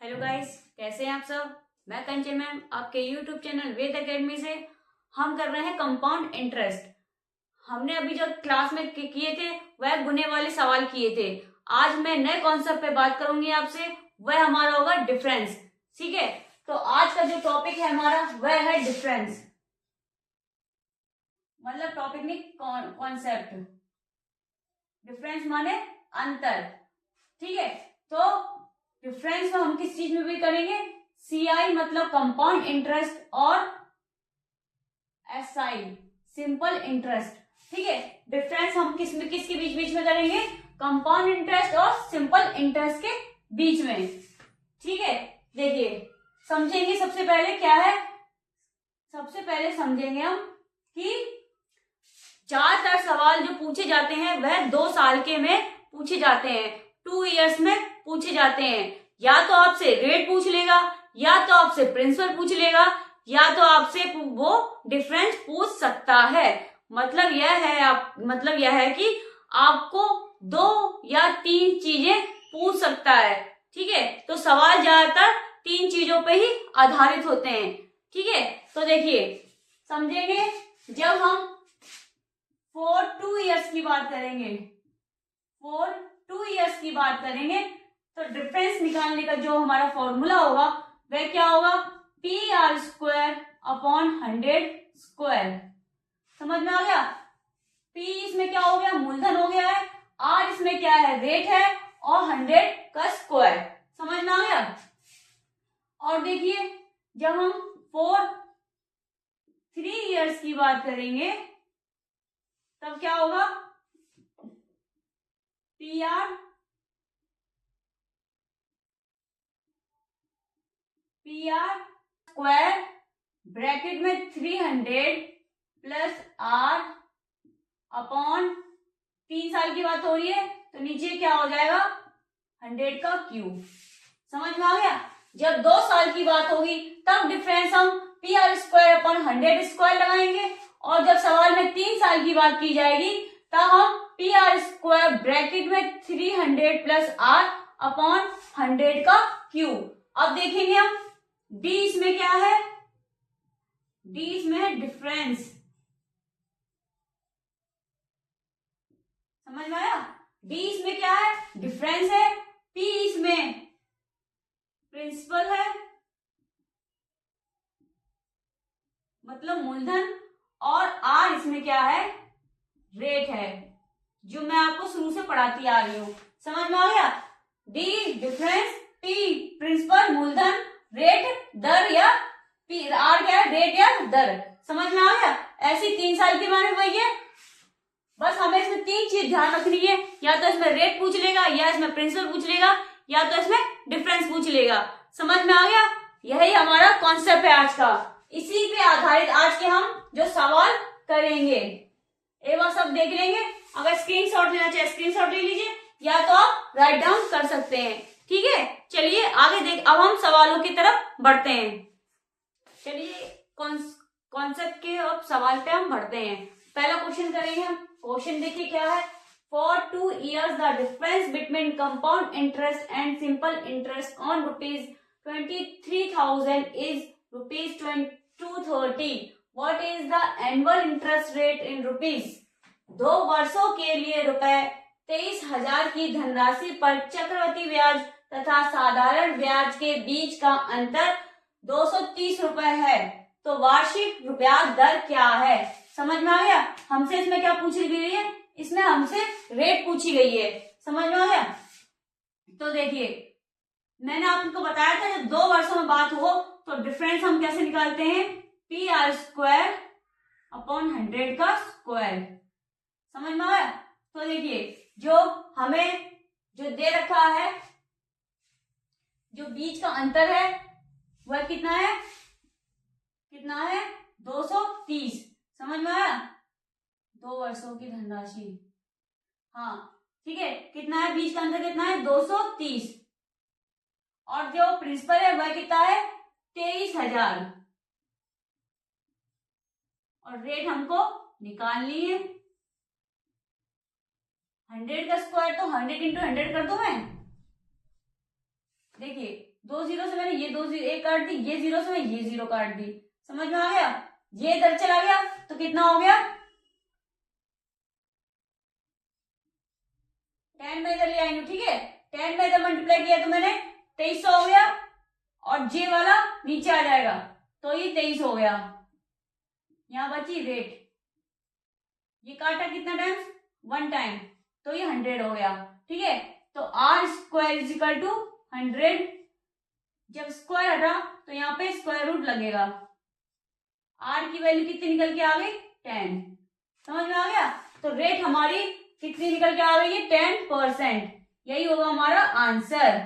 Hello guys, कैसे हैं आप सब। मैं कंचन मैम आपके यूट्यूब चैनल वेद एकेडमी से। हम कर रहे हैं कंपाउंड इंटरेस्ट। हमने अभी जो क्लास में किए थे वह गुने वाले सवाल किए थे। आज मैं नए कॉन्सेप्ट पे बात करूंगी आपसे, वह हमारा होगा डिफरेंस। ठीक है, तो आज का जो टॉपिक है हमारा वह है डिफरेंस। मतलब टॉपिक नहीं, कॉन्सेप्ट। डिफरेंस माने अंतर। ठीक है, तो डिफरेंस में हम किस चीज में भी करेंगे, सीआई मतलब कंपाउंड इंटरेस्ट और एसआई सिंपल इंटरेस्ट। ठीक है, डिफरेंस हम किसके बीच बीच में करेंगे, कंपाउंड इंटरेस्ट और सिंपल इंटरेस्ट के बीच में। ठीक है, देखिए समझेंगे सबसे पहले क्या है। सबसे पहले समझेंगे हम कि ज्यादातर सवाल जो पूछे जाते हैं वह 2 साल के में पूछे जाते हैं, 2 इयर्स में पूछे जाते हैं। या तो आपसे रेट पूछ लेगा, या तो आपसे प्रिंसिपल पूछ लेगा, या तो आपसे वो डिफरेंस पूछ सकता है। मतलब यह है कि आपको 2 या 3 चीजें पूछ सकता है। ठीक है, तो सवाल ज्यादातर 3 चीजों पे ही आधारित होते हैं। ठीक है, तो देखिए समझेंगे जब हम फॉर 2 इयर्स की बात करेंगे, फॉर 2 इयर्स की बात करेंगे तो डिफरेंस निकालने का जो हमारा फॉर्मूला होगा वह क्या होगा, P R square upon 100 square. समझ में आ गया। पी इसमें क्या हो गया, मूलधन हो गया है, आर इसमें क्या है, रेट है, और 100 का स्क्वायर। समझ में आ गया। और देखिए जब हम फॉर 3 इयर्स की बात करेंगे तब क्या होगा, पी आर स्क्वायर ब्रैकेट में 300 प्लस आर अपॉन 3 साल की बात हो रही है तो नीचे क्या हो जाएगा, 100 का क्यूब। समझ में आ गया। जब 2 साल की बात होगी तब डिफरेंस हम P R square upon 100 square लगाएंगे, और जब सवाल में 3 साल की बात की जाएगी तब हम पी आर स्क्वायर ब्रैकेट में 300 प्लस आर अपॉन 100 का क्यूब। अब देखेंगे हम डी इसमें क्या है, डी इसमें है डिफरेंस। समझ में आया। डी इसमें क्या है, डिफरेंस है। पी इसमें प्रिंसिपल है मतलब मूलधन, और आर इसमें क्या है, रेट है, जो मैं आपको शुरू से पढ़ाती आ रही हूं। समझ में आ गया। डी डिफरेंस, पी प्रिंसिपल मूलधन, रेट दर, या पी आर क्या है, रेट या दर। समझ में आ गया। ऐसी 3 साल के बारे में वही है, बस हमें इसमें 3 चीज ध्यान रखनी है, या तो इसमें रेट पूछ लेगा, या इसमें प्रिंसिपल पूछ लेगा, या तो इसमें डिफरेंस पूछ लेगा। समझ में आ गया। यही हमारा कॉन्सेप्ट है आज का। इसी पे आधारित आज के हम जो सवाल करेंगे एक बार सब देख लेंगे। अगर स्क्रीनशॉट लेना चाहे स्क्रीनशॉट ले लीजिए, या तो आप राइट डाउन कर सकते हैं। ठीक है, चलिए आगे देख, अब हम सवालों की तरफ बढ़ते हैं। चलिए कॉन्सेप्ट के अब सवाल पे हम बढ़ते हैं। पहला क्वेश्चन करेंगे हम। क्वेश्चन देखिए क्या है, for 2 years the difference between compound interest and simple interest on ₹23,000 is ₹230। What is the annual interest rate in rupees. 2 वर्षों के लिए ₹23,000 की धनराशि पर चक्रवृद्धि ब्याज तथा साधारण ब्याज के बीच का अंतर 230 रुपए है, तो वार्षिक ब्याज दर क्या है। समझ में आ गया। हमसे इसमें क्या पूछी गई है, इसमें हमसे रेट पूछी गई है। समझ में आ गया। तो देखिए मैंने आपको बताया था जब 2 वर्षों में बात हो तो डिफरेंस हम कैसे निकालते हैं, पी आर स्क्वायर अपॉन 100 का स्क्वायर। समझ में आया। तो देखिए जो हमें जो दे रखा है, जो बीच का अंतर है वह कितना है, 230। समझ में आया। 2 वर्षों की धनराशि, हाँ ठीक है, कितना है बीच का अंतर, कितना है 230, और जो प्रिंसिपल है वह कितना है 23,000, और रेट हमको निकालनी है। 100 का स्क्वायर तो 100 × 100 कर दो मैं। देखिए 2 जीरो से मैंने ये 2 जीरो एक काट दी, ये जीरो से मैं ये जीरो काट दी, समझ में आ गया। ये इधर चला गया तो कितना हो गया 10 में इधर ले आई हूँ, ठीक है। 10 में इधर मल्टीप्लाई किया तो मैंने 2300 हो गया, और जे वाला नीचे आ जाएगा तो ये 23 हो गया। यहां बची रेट, ये काटा कितना टाइम्स 1 टाइम, तो ये 100 हो गया, ठीक है। तो R square is equal to 100, जब स्क्वायर हटा तो यहाँ पे स्क्वायर रूट लगेगा। आर की वैल्यू कितनी निकल के आ गई 10, समझ में आ गया। तो रेट हमारी कितनी निकल के आ गई है 10%, यही होगा हमारा आंसर,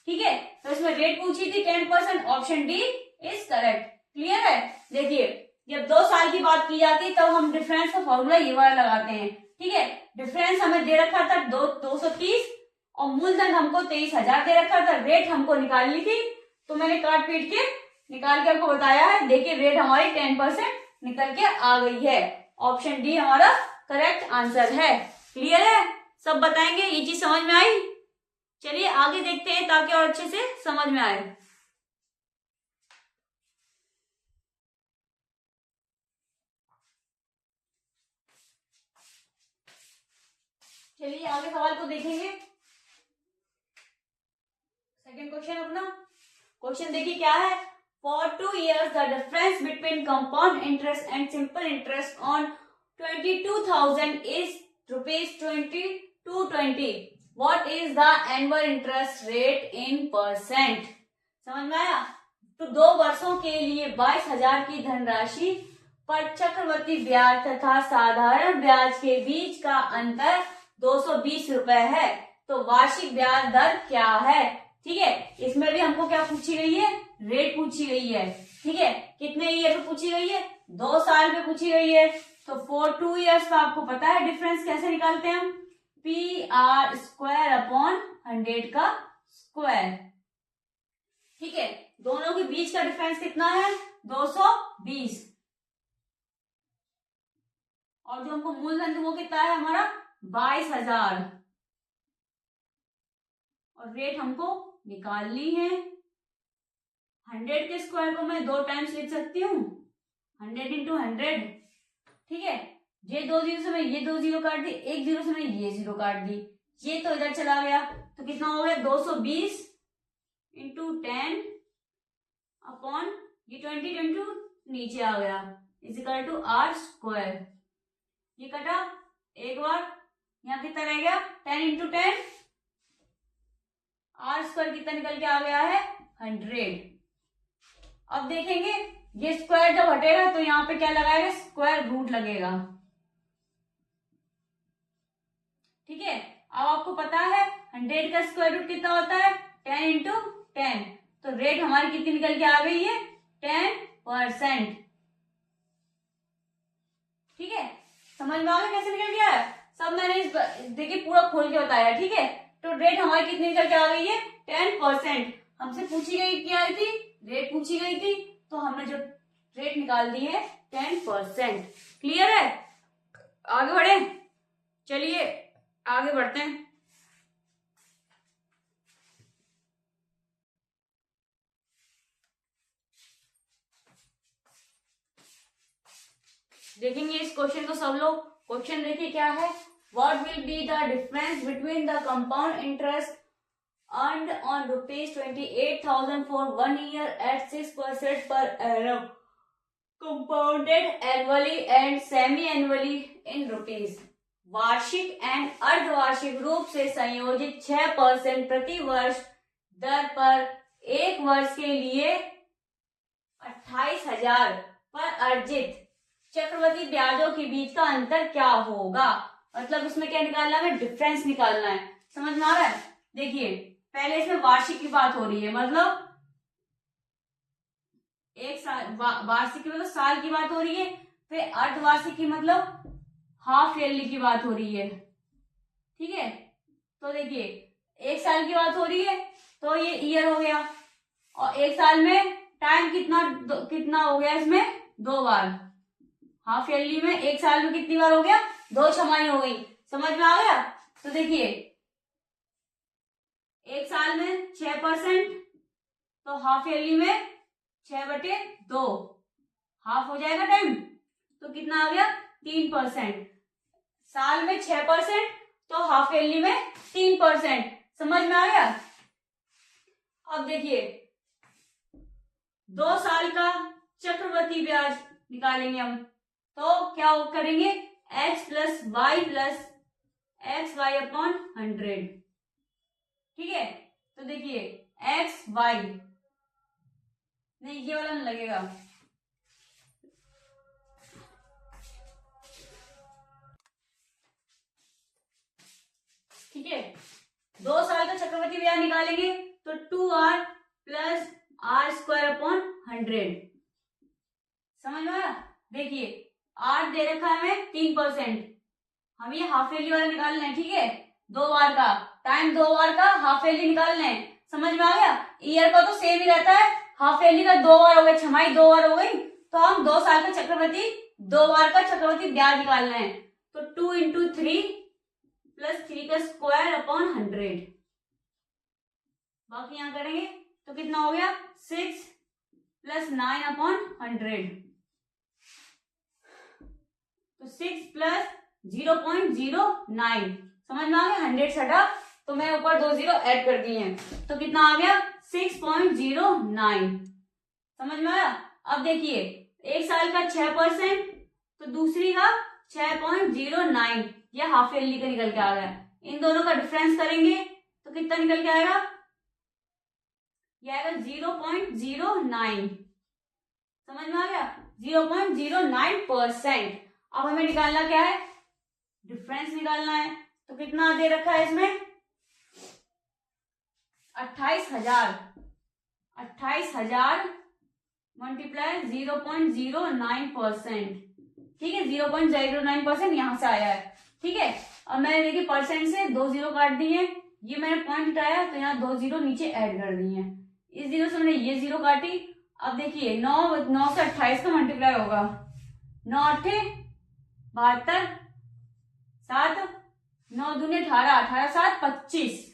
ठीक है। तो इसमें रेट पूछी थी 10%, option D is correct. Clear है। देखिए जब 2 साल की बात की जाती है तब हम डिफरेंस का फॉर्मूला ये वाला लगाते हैं, ठीक है। डिफरेंस हमें दे रखा था 230 और मूलधन हमको 23,000 दे रखा था, रेट हमको निकालनी थी तो मैंने काट पीट के निकाल के आपको बताया है। देखिए रेट हमारी 10% निकल के आ गई है, ऑप्शन डी हमारा करेक्ट आंसर है। क्लियर है, सब बताएंगे, ये चीज समझ में आई। चलिए आगे देखते हैं ताकि और अच्छे से समझ में आए। चलिए आगे सवाल को देखेंगे। सेकंड क्वेश्चन अपना, क्वेश्चन देखिए क्या है। For 2 years the difference between compound interest and simple interest on 22,000 is ₹2220। What is the annual interest rate in percent. समझ में आया। तो 2 वर्षों के लिए 22,000 की धनराशि पर चक्रवृद्धि ब्याज तथा साधारण ब्याज के बीच का अंतर 220 रुपए है, तो वार्षिक ब्याज दर क्या है। ठीक है, इसमें भी हमको क्या पूछी गई है, रेट पूछी गई है। ठीक है, कितने ईयर पे पूछी गई है, 2 साल पे पूछी गई है। तो फॉर 2 years का आपको पता है डिफरेंस कैसे निकालते हैं हम, PR स्क्वायर अपॉन 100 का स्क्वायर। ठीक है, दोनों के बीच का डिफरेंस कितना है 220, और जो हमको मूलधन वो कितना है हमारा 22,000, और रेट हमको निकालनी है। 100 के स्क्वायर को मैं 2 टाइम्स लिख सकती हूँ, 100 इंटू 100। ठीक है, ये 2 जीरो से मैं ये 2 जीरो काट दी, 1 जीरो से मैं ये जीरो काट दी, ये तो इधर चला गया, तो कितना हो गया 220 इंटू 10 अपॉन ये 20 इंटू नीचे आ गया इजिकल टू R स्क्वायर। ये कटा एक बार, यहाँ कितना रह गया 10 इंटू 10, R स्क्वायर कितना निकल के आ गया है 100। अब देखेंगे ये स्क्वायर जब हटेगा तो यहाँ पे क्या लगाएगा, स्क्वायर रूट लगेगा। ठीक है, अब आपको पता है 100 का स्क्वायर रूट कितना होता है 10 इंटू 10, तो रेट हमारी कितनी निकल के आ गई है 10%। ठीक है, समझ में आ गया कैसे निकल गया है, सब मैंने इस देखिए पूरा खोल के बताया। ठीक है, तो रेट हमारी कितनी निकल के आ गई है 10%। हमसे पूछी गई क्या थी, रेट पूछी गई थी, तो हमने जो रेट निकाल दी है 10%। क्लियर है, आगे बढ़े, चलिए आगे बढ़ते हैं। देखेंगे इस क्वेश्चन को सब लोग। क्वेश्चन देखिए क्या है, what will be the difference between the compound interest earned on ₹28,000 for 1 year at 6% per annum, compounded annually and semi-annually in rupees। वार्षिक एंड अर्धवार्षिक रूप से संयोजित 6% प्रति वर्ष दर पर 1 वर्ष के लिए 28,000 पर अर्जित चक्रवृद्धि ब्याजों के बीच का अंतर क्या होगा। मतलब इसमें क्या निकालना है, डिफरेंस निकालना है। समझ में आ रहा है। देखिए पहले इसमें वार्षिक की बात हो रही है, मतलब एक साल, वार्षिक की मतलब साल की बात हो रही है, फिर अर्धवार्षिक की मतलब हाफ ईयरली की बात हो रही है। ठीक है, तो देखिए 1 साल की बात हो रही है तो ये ईयर हो गया, और 1 साल में टाइम कितना हो गया, इसमें 2 बार। हाफ ईयरली में 1 साल में कितनी बार हो गया, 2 छमाही हो गई। समझ में आ गया। तो देखिए 1 साल में 6%, तो हाफ ईयरली में 6/2 हाफ हो जाएगा टाइम, तो कितना आ गया 3%। साल में 6% तो हाफ ईयरली में 3%। समझ में आ गया। अब देखिए 2 साल का चक्रवृद्धि ब्याज निकालेंगे हम, तो क्या करेंगे x plus Y plus X Y upon 100। ठीक है, तो देखिए एक्स वाई, नहीं ये वाला नहीं लगेगा, ठीक है। 2 साल का चक्रवृद्धि ब्याज निकालेंगे तो 2r प्लस r² अपॉन 100। समझ में आया। देखिए r दे रखा है हमें 3%, हम ये हाफ ईयरली वाला निकालना है। ठीक है, 2 बार का टाइम, 2 बार का हाफ ईयरली निकालना है। समझ में आ गया। ईयर का तो सेम ही रहता है, हाफ ईयरली का 2 बार हो गए, छमाही 2 बार हो गई, तो हम 2 साल का चक्रवृद्धि 2 बार का चक्रवृद्धि ब्याज निकालना है। तो 2 इंटू 3 प्लस 3 का स्क्वायर अपॉन 100। बाकी यहां करेंगे तो कितना हो गया 6 प्लस 9 अपॉन 100। तो 6 प्लस 0.09, समझ में आ गया। 100 छटा तो मैं ऊपर 2 0 ऐड कर दिए हैं, तो कितना आ गया 6.09। समझ में आया। अब देखिए एक साल का 6%, तो दूसरी का 6.09, यह हाफ ईयरली का निकल के आ गया। इन दोनों का डिफरेंस करेंगे तो कितना निकल के आएगा, यह आएगा 0.09। समझ में आ गया, 0.09%। अब हमें निकालना क्या है, डिफरेंस निकालना है। तो कितना दे रखा है इसमें 28,000 मल्टीप्लाई 0.09%। ठीक है, 0.09% यहां से आया है। ठीक है, अब मैंने देखिए परसेंट से 2 0 काट दिए, ये मैंने पॉइंट हटाया तो यहाँ 2 0 नीचे ऐड कर दिए। इस 0 से मैंने ये 0 काटी। अब देखिए 9 से 28 का मल्टीप्लाई होगा, 9 8 72, 7 9 दूनी 18, 18 7 25।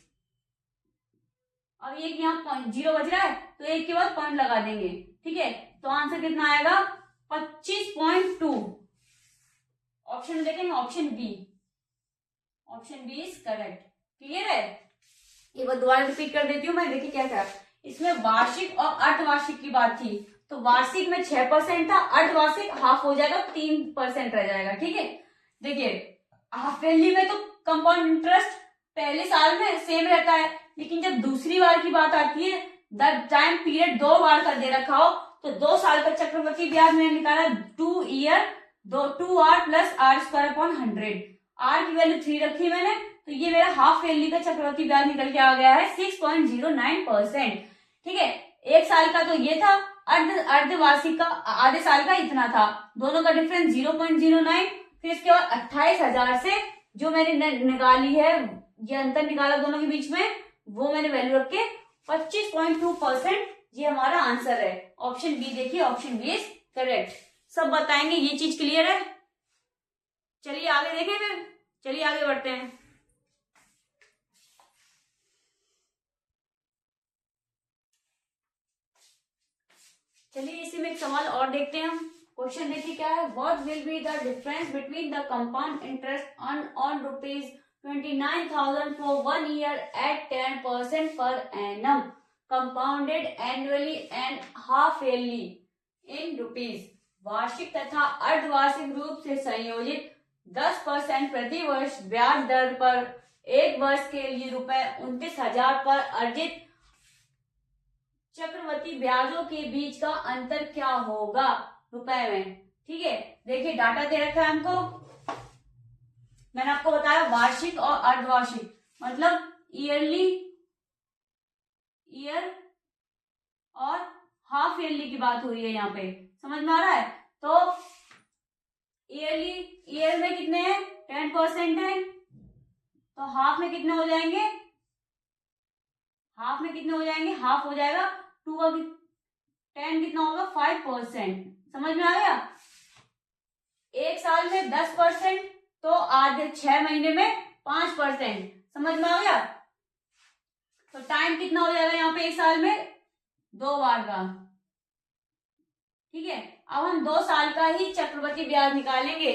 अब एक यहाँ 0 बच रहा है तो एक के बाद पॉइंट लगा देंगे। ठीक है, तो आंसर कितना आएगा 25.2। ऑप्शन में देखेंगे option B is correct. Clear है। एक बार दोबारा रिपीट कर देती हूँ मैं। देखिए क्या था, इसमें वार्षिक और अर्धवार्षिक की बात थी। तो वार्षिक में 6% था, अर्धवार्षिक हाफ हो जाएगा, 3% रह जाएगा। ठीक है, देखिए हाफ ईयरली में तो कंपाउंड इंटरेस्ट पहले साल में सेम रहता है, लेकिन जब दूसरी बार की बात आती है, द टाइम पीरियड 2 बार का दे रखा हो, तो 2 साल का चक्रवृद्धि ब्याज मैंने निकाला 2r plus r² upon 100। r की वैल्यू 3 रखी मैंने, तो ये मेरा हाफ ईयरली का चक्रवृद्धि ब्याज निकल के आ गया है 6.09%। ठीक है, एक साल का तो ये था, अर्धवार्षिक का आधे साल का इतना था, दोनों का डिफरेंस 0.09। फिर इसके बाद 28,000 से जो मैंने निकाली है, ये अंतर निकाला दोनों के बीच में, वो मैंने वैल्यू रख के 25.2%, ये हमारा आंसर है। ऑप्शन बी देखिए, ऑप्शन बी इज करेक्ट। सब बताएंगे, ये चीज क्लियर है। चलिए आगे देखें, फिर चलिए आगे बढ़ते हैं। चलिए इसी में एक सवाल और देखते हैं हम। क्वेश्चन देखिए क्या है, what will be the difference between the compound interest on ₹29,000 for 1 year at 10% per annum compounded annually and half yearly in rupees। वार्षिक तथा अर्धवार्षिक रूप से संयोजित 10% प्रति वर्ष ब्याज दर पर 1 वर्ष के लिए ₹29,000 पर अर्जित चक्रवृद्धि ब्याजों के बीच का अंतर क्या होगा रुपए में। ठीक है, देखिए डाटा दे रखा है हमको, मैंने आपको बताया वार्षिक और अर्धवार्षिक, मतलब ईयर और हाफ ईयरली की बात हो रही है यहाँ पे। समझ में आ रहा है। तो ईयर में कितने हैं 10% है, तो हाफ में कितने हो जाएंगे, हाफ हो जाएगा 2 का 10 कितना होगा 5%। समझ में आ गया। एक साल में 10%, तो आधे 6 महीने में 5%। समझ में आ गया। तो टाइम कितना हो जाएगा यहाँ पे एक साल में 2 बार का, ठीक है। अब हम 2 साल का ही चक्रवृद्धि ब्याज निकालेंगे,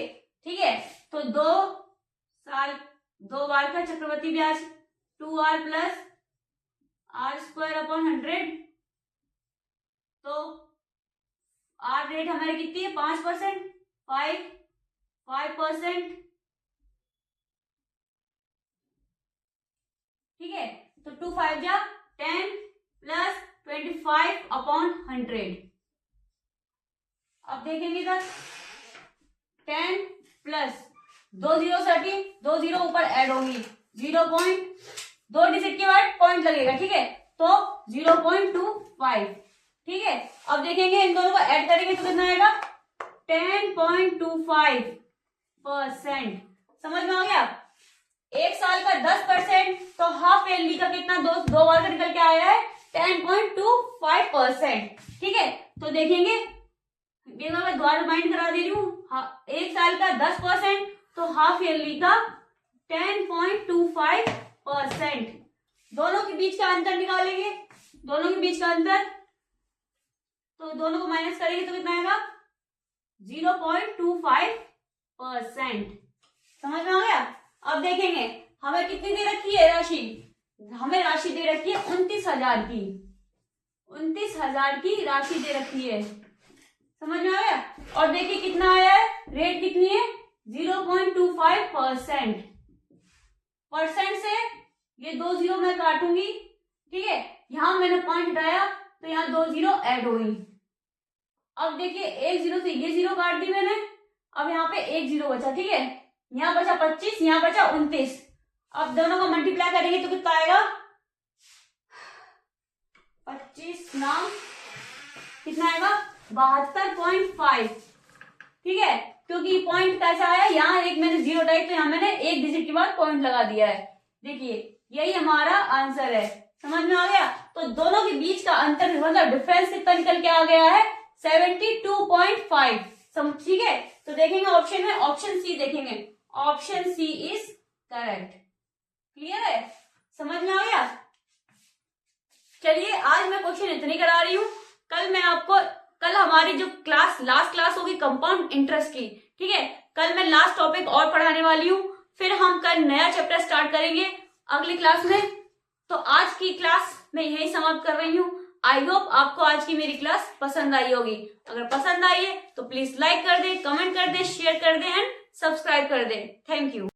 ठीक है। तो 2 बार का चक्रवृद्धि ब्याज 2r प्लस r² / 100। तो आर रेट हमारी कितनी है 5%, 5%, ठीक है। तो 2 5 जा 10 प्लस 25/100। अब देखेंगे इधर 10 प्लस 2 0 30, 2 0 ऊपर ऐड होंगी 2 डिजिट के बाद पॉइंट लगेगा, ठीक है। तो 0.25, ठीक है। अब देखेंगे इन दोनों को ऐड करेंगे तो कितना आएगा 10.25%। समझ में आ गया। 1 साल का 10%, तो हाफ ईयरली का कितना 2 बार का निकल के आया है 10.25%, ठीक है। तो देखेंगे मैं दोबारा रिमाइंड करा दे रही हूँ, 1 साल का 10%, तो हाफ ईयरली का 10.25%। दोनों के बीच का अंतर निकालेंगे, दोनों के बीच का अंतर, तो दोनों को माइनस करेंगे तो कितना आएगा 0.25%। समझ में आ गया। अब देखेंगे हमें कितनी दे रखी है राशि, हमें राशि दे रखी है 29,000 की, 29,000 की राशि दे रखी है। समझ में आ गया। और देखिए कितना आया है, रेट कितनी है 0.25%। परसेंट से ये 2 0 मैं काटूंगी, ठीक है। यहां मैंने पॉइंट हटाया तो यहाँ 2 0 ऐड हो गई। अब देखिए 1 0 से ये 0 काट दी मैंने, अब यहाँ पे 1 0 बचा, ठीक है। यहाँ बचा 25, यहाँ बचा 29। अब दोनों को मल्टीप्लाई करेंगे तो कितना आएगा 25 नाम कितना आएगा 72.5, ठीक है। क्योंकि पॉइंट कैसा आया, यहाँ एक मैंने 0 टाइप, तो यहाँ मैंने 1 डिजिट के बाद पॉइंट लगा दिया है। देखिए यही हमारा आंसर है। समझ में आ गया। तो दोनों के बीच का अंतर मतलब डिफरेंस कितना निकल के आ गया है 72.5, ठीक है। तो देखेंगे ऑप्शन में, ऑप्शन सी देखेंगे, option C is correct. Clear है, समझ में आ गया। चलिए आज मैं क्वेश्चन इतनी करा रही हूँ, कल हमारी जो लास्ट क्लास होगी कंपाउंड इंटरेस्ट की, ठीक है। कल मैं लास्ट टॉपिक और पढ़ाने वाली हूँ, फिर हम कल नया चैप्टर स्टार्ट करेंगे अगली क्लास में। तो आज की क्लास मैं यही समाप्त कर रही हूँ। आई होप आपको आज की मेरी क्लास पसंद आई होगी। अगर पसंद आई है तो प्लीज लाइक कर दे, कमेंट कर दे, शेयर कर दे एंड सब्सक्राइब कर दे। Thank you.